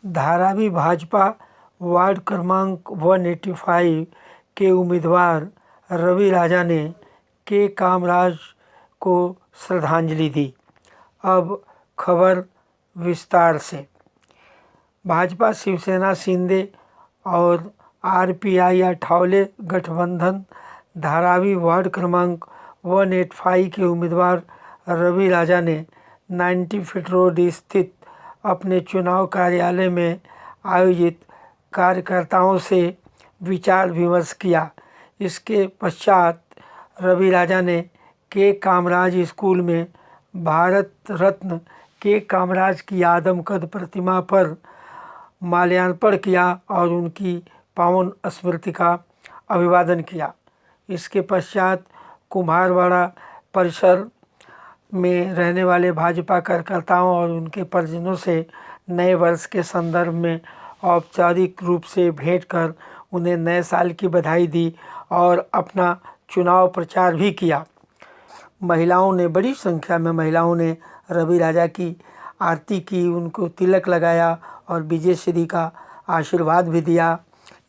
Dharavi Bhajpa ward क्रमांक 185 के उम्मीदवार रवि राजा ने के कामराज को श्रद्धांजलि दी। अब खबर विस्तार से। भाजपा, शिवसेना, शिंदे और आरपीआई अठावले गठबंधन धारावी वार्ड क्रमांक 185 के उम्मीदवार रवि राजा ने 90 फीट रोड स्थित अपने चुनाव कार्यालय में आयोजित कार्यकर्ताओं से विचार विमर्श किया। इसके पश्चात रवि राजा ने के कामराज स्कूल में भारत रत्न के कामराज की आदमकद प्रतिमा पर माल्यार्पण किया और उनकी पावन स्मृति का अभिवादन किया। इसके पश्चात कुम्हारवाड़ा परिसर में रहने वाले भाजपा कार्यकर्ताओं और उनके परिजनों से नए वर्ष के संदर्भ में औपचारिक रूप से भेंट कर उन्हें नए साल की बधाई दी और अपना चुनाव प्रचार भी किया। बड़ी संख्या में महिलाओं ने रवि राजा की आरती की, उनको तिलक लगाया और विजय श्री का आशीर्वाद भी दिया।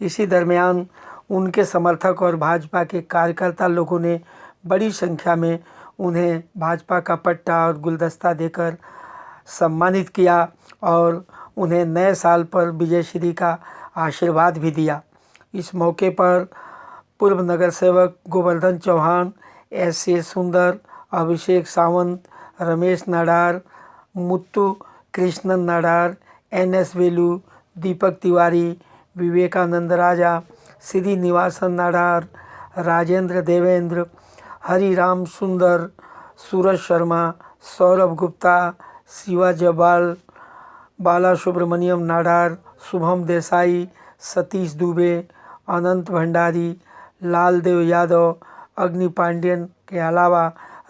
इसी दरमियान उनके समर्थक और भाजपा के कार्यकर्ता लोगों ने बड़ी संख्या में उन्हें भाजपा का पट्टा और गुलदस्ता देकर सम्मानित किया और उन्हें नए साल पर विजय श्री का आशीर्वाद भी दिया। इस मौके पर पूर्व नगर सेवक गोवर्धन चौहान, एस.ए. सुंदर, अभिषेक सावंत, रमेश नाडार, मुत्तू कृष्णन नाडार, एन.एस. वेलू, दीपक तिवारी, विवेकानंद राजा, श्रीनिवासन नाडार, राजेंद्र देवेंद्र, हरिराम सुंदर, सूरज शर्मा, सौरभ गुप्ता, शिवा जबाल, बाला सुब्रमण्यम नाडार, शुभम देसाई, सतीश दुबे, अनंत भंडारी, लालदेव यादव, अग्नि पांडेयन के अलावा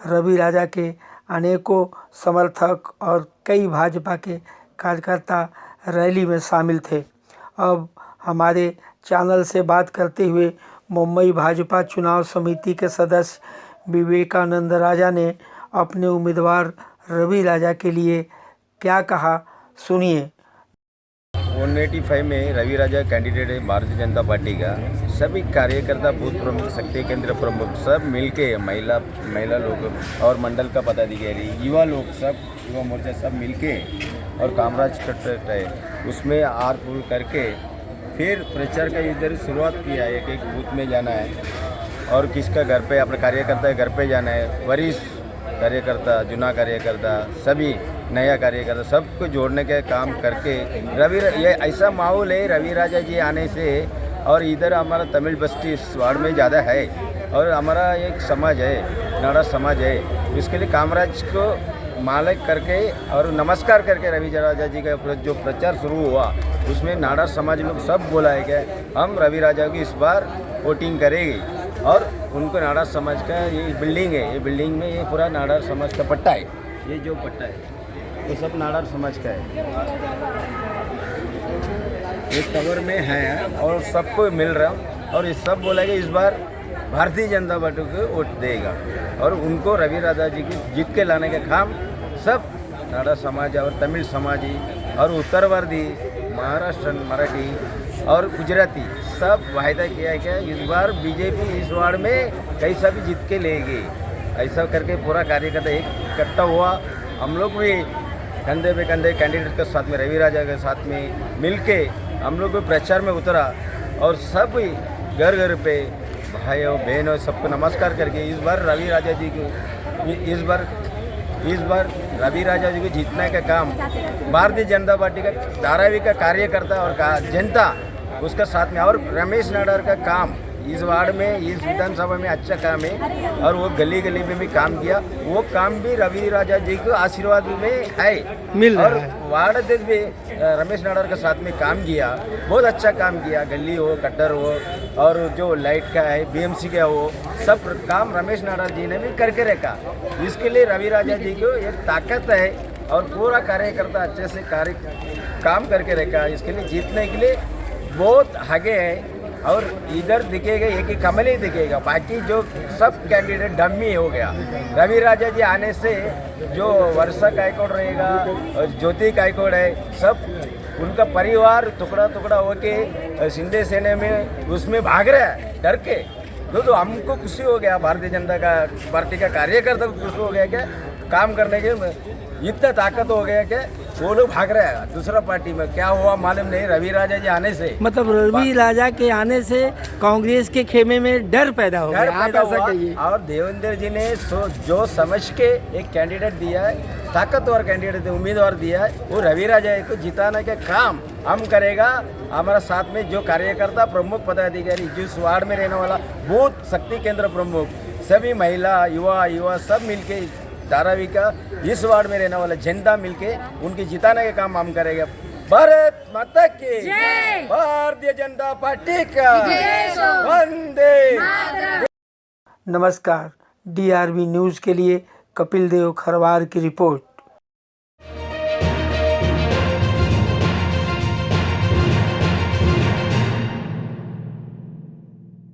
रवि राजा के अनेकों समर्थक और कई भाजपा के कार्यकर्ता रैली में शामिल थे। अब हमारे चैनल से बात करते हुए मुंबई भाजपा चुनाव समिति के सदस्य विवेकानंद राजा ने अपने उम्मीदवार रवि राजा के लिए क्या कहा, सुनिए। 185 में रवि राजा कैंडिडेट है भारतीय जनता पार्टी का। सभी कार्यकर्ता, बूथ प्रमुख, शक्ति केंद्र प्रमुख सब मिलके महिला लोग और मंडल का पदाधिकारी, युवा लोग, सब युवा मोर्चा सब मिलके और कामराज कट है उसमें आर पुल करके फिर प्रचार का इधर शुरुआत किया है। एक बूथ में जाना है और किसका घर पे अपने कार्यकर्ता घर पे जाना है। वरिष्ठ कार्यकर्ता, जुना कार्यकर्ता, सभी नया कार्यकर्ता सबको जोड़ने का काम करके ये ऐसा माहौल है रवि राजा जी आने से। और इधर हमारा तमिल बस्ती इस वार्ड में ज़्यादा है और हमारा एक समाज है, नाडा समाज है। इसके लिए कामराज को मालिक करके और नमस्कार करके रवि राजा जी का जो प्रचार शुरू हुआ उसमें नाडा समाज लोग सब बोला है कि हम रवि राजा की इस बार वोटिंग करेंगे। और उनको नाडा समाज का ये बिल्डिंग है, ये बिल्डिंग में ये पूरा नाडा समाज का पट्टा है। ये जो पट्टा है ये सब नाडा समाज का है, ये कवर में है और सबको मिल रहा। और ये सब बोला कि इस बार भारतीय जनता पार्टी को वोट देगा और उनको रवि राजा जी की जीत के लाने का काम सब नाडा समाज और तमिल समाजी और उत्तरवर्दी, महाराष्ट्र, मराठी और गुजराती सब वायदा किया है कि इस बार बीजेपी इस वार्ड में कैसा भी जीत के लेगी। ऐसा करके पूरा कार्यकर्ता एक इकट्ठा हुआ। हम लोग भी कंधे पे कंधे कैंडिडेट के साथ में, रवि राजा के साथ में मिलके हम लोग भी प्रचार में उतरा और सब घर घर पे भाइयों बहनों सबको नमस्कार करके इस बार रवि राजा जी को इस बार रवि राजा जी को जीतने का काम भारतीय जनता पार्टी का धारावी का कार्यकर्ता और जनता उसका साथ में और रमेश नाडार का काम इस वार्ड में, इस विधानसभा में अच्छा काम है और वो गली गली में भी काम किया। वो काम भी रवि राजा जी को आशीर्वाद में है मिल रहा और है। वार्ड अध्यक्ष भी रमेश नाडार के साथ में काम किया, बहुत अच्छा काम किया। गली हो, कट्टर हो और जो लाइट का है, बीएमसी का हो, सब काम रमेश नाडार जी ने भी करके रखा। इसके लिए रवि राजा जी को एक ताकत है और पूरा कार्यकर्ता अच्छे से काम करके रखा। इसके लिए जीतने के लिए बहुत आगे है और इधर दिखेगा एक ही कमल ही दिखेगा, बाकी जो सब कैंडिडेट डम्मी हो गया। रवि राजा जी आने से जो वर्षा गायकवाड़ रहेगा और ज्योति गायकवाड़ है सब उनका परिवार टुकड़ा टुकड़ा होके शिंदे सेना में उसमें भाग रहा है डर के। तो हमको खुशी हो गया, भारतीय जनता का पार्टी का कार्यकर्ता को खुशी हो गया क्या काम करने के इतना ताकत हो गया कि वो लोग भाग रहे हैं दूसरा पार्टी में। क्या हुआ मालूम नहीं, रवि राजा जी आने से, मतलब रवि राजा के आने से कांग्रेस के खेमे में डर पैदा हो डर गया, आप पैदा ऐसा हुआ। कहिए। और देवेंद्र जी ने जो समझ के एक कैंडिडेट दिया है, ताकतवर कैंडिडेट उम्मीदवार दिया है, वो रवि राजा को जिताने के काम हम करेगा। हमारा साथ में जो कार्यकर्ता प्रमुख पदाधिकारी, जिस वार्ड में रहने वाला बूथ शक्ति केंद्र प्रमुख, सभी महिला युवा सब मिलके धारावी का इस वार्ड में रहने वाला जनता मिलके उनकी जिताने का काम हम करेंगे। भारत माता की जय, भारतीय जनता पार्टी का वंदे। नमस्कार, DRB न्यूज़ के लिए कपिल देव खरवार की रिपोर्ट।